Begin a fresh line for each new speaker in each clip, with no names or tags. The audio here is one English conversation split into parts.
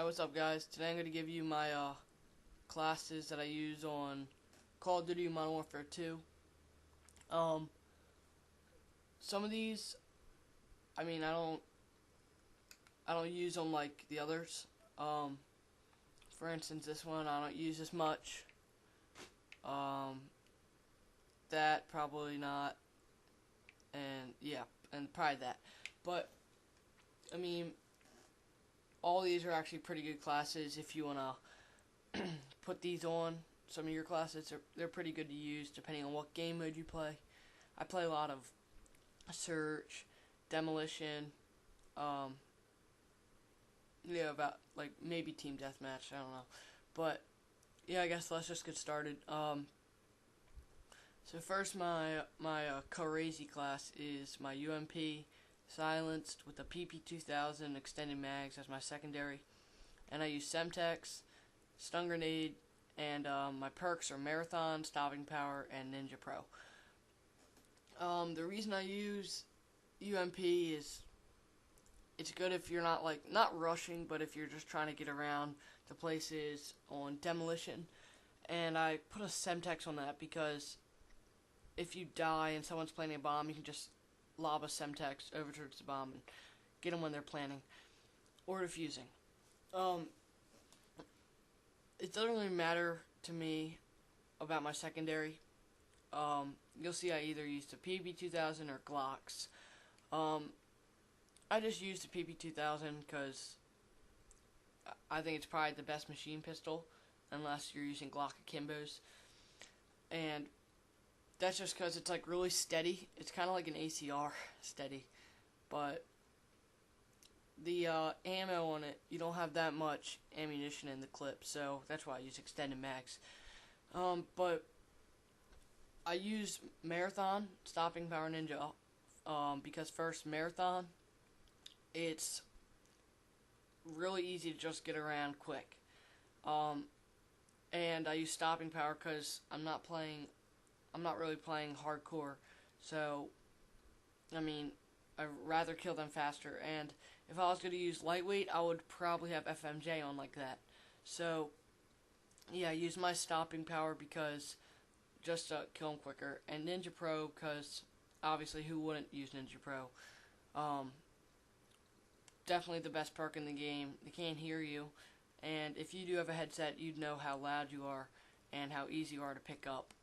Hi, what's up, guys? Today I'm going to give you my classes that I use on Call of Duty Modern Warfare 2. Some of these, I don't use them like the others. For instance, this one I don't use as much. That probably not, and yeah, and probably that. But I mean, all these are actually pretty good classes if you wanna put these on some of your classes. They're pretty good to use depending on what game mode you play. I play a lot of search, demolition, yeah, about like maybe team deathmatch. I don't know, but yeah, I guess let's just get started. So first, my CuhRazie class is my UMP silenced with a PP2000 extended mags as my secondary, and I use Semtex, stun grenade, and my perks are Marathon, Stopping Power, and Ninja Pro. The reason I use UMP is it's good if you're not rushing, but if you're just trying to get around to places on demolition. And I put a Semtex on that because if you die and someone's planting a bomb, you can just lob a Semtex over towards the bomb and get them when they're planting or defusing. It doesn't really matter to me about my secondary. You'll see I either use the PP2000 or Glocks. I just use the PP2000 because I think it's probably the best machine pistol, unless you're using Glock Akimbos. And that's just because it's like really steady. It's kind of like an ACR steady, but the ammo on it, you don't have that much ammunition in the clip, so that's why I use extended mags. But I use Marathon, Stopping Power, Ninja, because first, Marathon, it's really easy to just get around quick. And I use Stopping Power because I'm not really playing hardcore, so I mean, I'd rather kill them faster. And if I was going to use lightweight, I would probably have FMJ on like that. So yeah, I use my Stopping Power because just to kill them quicker, and Ninja Pro because obviously who wouldn't use Ninja Pro? Definitely the best perk in the game. They can't hear you, and if you do have a headset, you'd know how loud you are and how easy you are to pick up.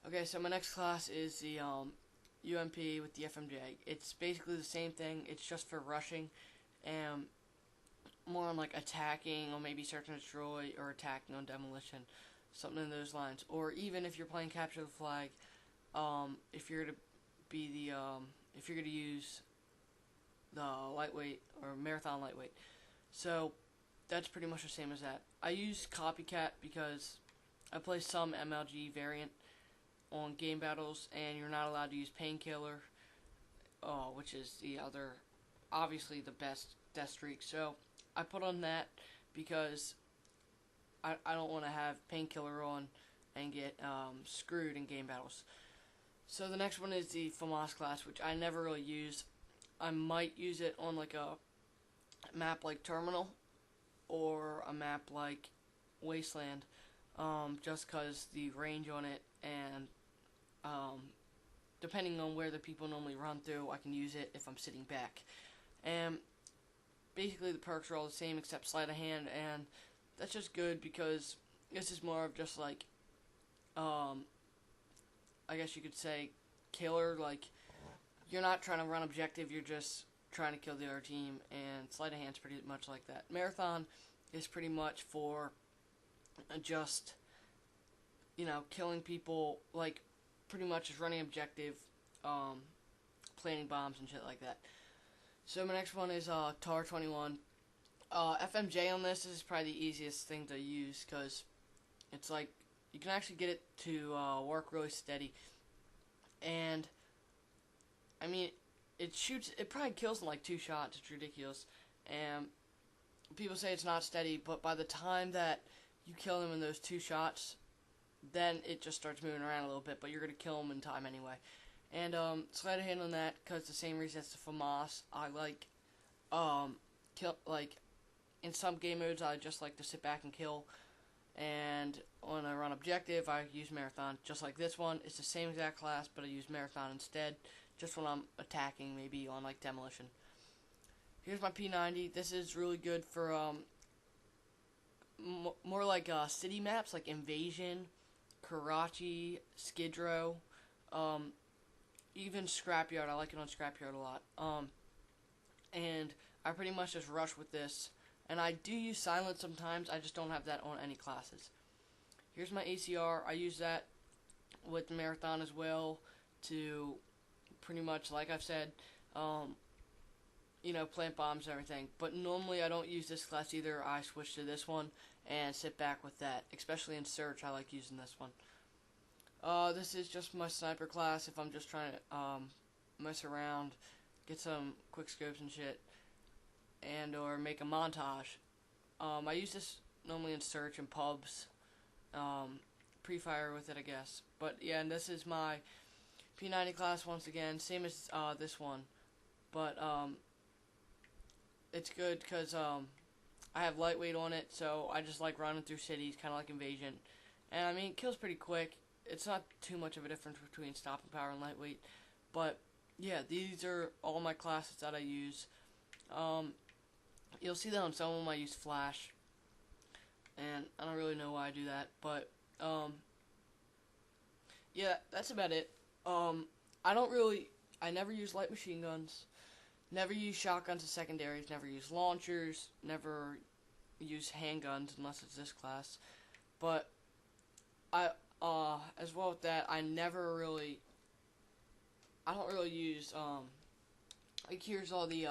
Okay, so my next class is the UMP with the FMJ. It's basically the same thing. It's just for rushing and more on like attacking or maybe search and destroy or attacking on demolition, something in those lines. Or even if you're playing capture the flag, if you're gonna use the lightweight or marathon lightweight. So that's pretty much the same as that. I use copycat because I play some MLG variant on game battles, and you're not allowed to use painkiller, which is the other, obviously the best death streak. So I put on that because I don't want to have painkiller on and get screwed in game battles. So the next one is the Famas class, which I never really use. I might use it on like a map like Terminal or a map like Wasteland, just because the range on it and depending on where the people normally run through, I can use it if I'm sitting back. And basically the perks are all the same except sleight of hand, and that's just good because this is more of just like, I guess you could say, killer. Like, you're not trying to run objective, you're just trying to kill the other team, and sleight of hand's pretty much like that. Marathon is pretty much for just, killing people, like, pretty much just running objective, planting bombs and shit like that. So my next one is TAR 21. FMJ on this is probably the easiest thing to use because it's like you can actually get it to work really steady, and I mean it probably kills in like 2 shots. It's ridiculous, and people say it's not steady, but by the time that you kill them in those 2 shots, then it just starts moving around a little bit, but you're going to kill them in time anyway. And sleight of hand on that, because the same reason as the Famas, I like in some game modes I just like to sit back and kill, and when I run objective I use Marathon, just like this one. It's the same exact class, but I use Marathon instead, just when I'm attacking, maybe on like demolition. Here's my P90. This is really good for more like city maps, like Invasion, CuhRazie, Skid Row, even Scrapyard. I like it on Scrapyard a lot. And I pretty much just rush with this. And I do use silence sometimes. I just don't have that on any classes. Here's my ACR. I use that with the Marathon as well to pretty much, like I've said, plant bombs and everything. But normally I don't use this class either. I switch to this one and sit back with that. Especially in search, I like using this one. This is just my sniper class if I'm just trying to mess around, get some quick scopes and shit, and or make a montage. I use this normally in search and pubs, pre-fire with it, I guess. But yeah, and this is my P90 class once again, same as this one, but it's good because I have lightweight on it, so I just like running through cities, kind of like Invasion, and I mean it kills pretty quick. It's not too much of a difference between stopping power and lightweight, but yeah, these are all my classes that I use. You'll see that on some of them I use flash, and I don't really know why I do that, but yeah, that's about it. I never use light machine guns, never use shotguns as secondaries, never use launchers, never use handguns unless it's this class, but as well with that, I don't really use, like here's all the,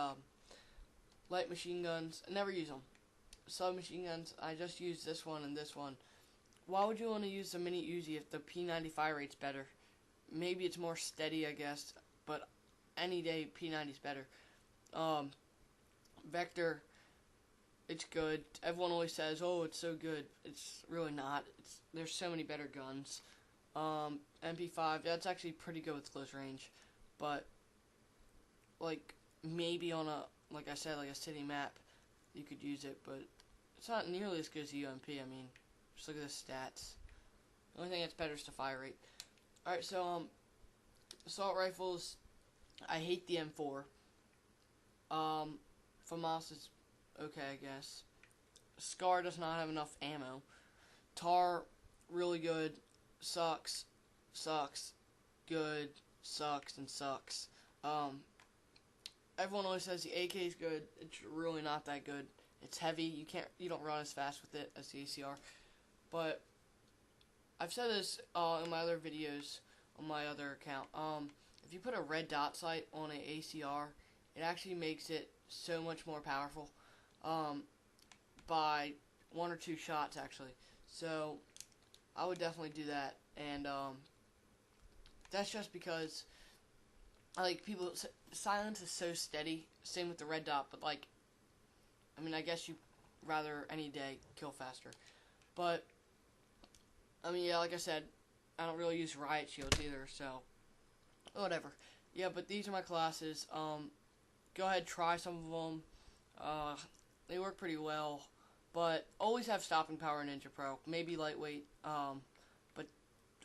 light machine guns. I never use them. Submachine guns, I just use this one and this one. Why would you want to use the mini Uzi if the P90 fire rate's better? Maybe it's more steady, I guess, but any day P90's better. Vector, it's good. Everyone always says, oh, it's so good. It's really not. There's so many better guns. MP5, that's actually pretty good with close range, but like maybe on a, like I said, like a city map, you could use it, but it's not nearly as good as the UMP. I mean, just look at the stats. The only thing that's better is the fire rate. Alright, so, assault rifles, I hate the M4. Famas is okay, I guess. Scar does not have enough ammo. Tar, really good. Sucks. Good. Sucks and sucks. Everyone always says the AK is good. It's really not that good. It's heavy. You don't run as fast with it as the ACR. But I've said this in my other videos on my other account. If you put a red dot sight on an ACR, it actually makes it so much more powerful. By 1 or 2 shots actually. So I would definitely do that, and that's just because like silence is so steady. Same with the red dot, but like, I mean, I guess you rather any day kill faster. But I mean, yeah, like I said, I don't really use riot shields either, so whatever. Yeah, but these are my classes. Go ahead, try some of them. They work pretty well, but always have stopping power in Ninja Pro. Maybe lightweight, but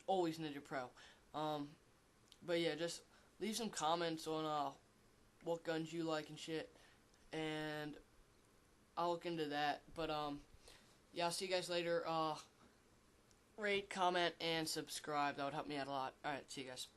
always Ninja Pro. But yeah, just leave some comments on what guns you like and shit, and I'll look into that. But yeah, I'll see you guys later. Rate, comment, and subscribe. That would help me out a lot. Alright, see you guys.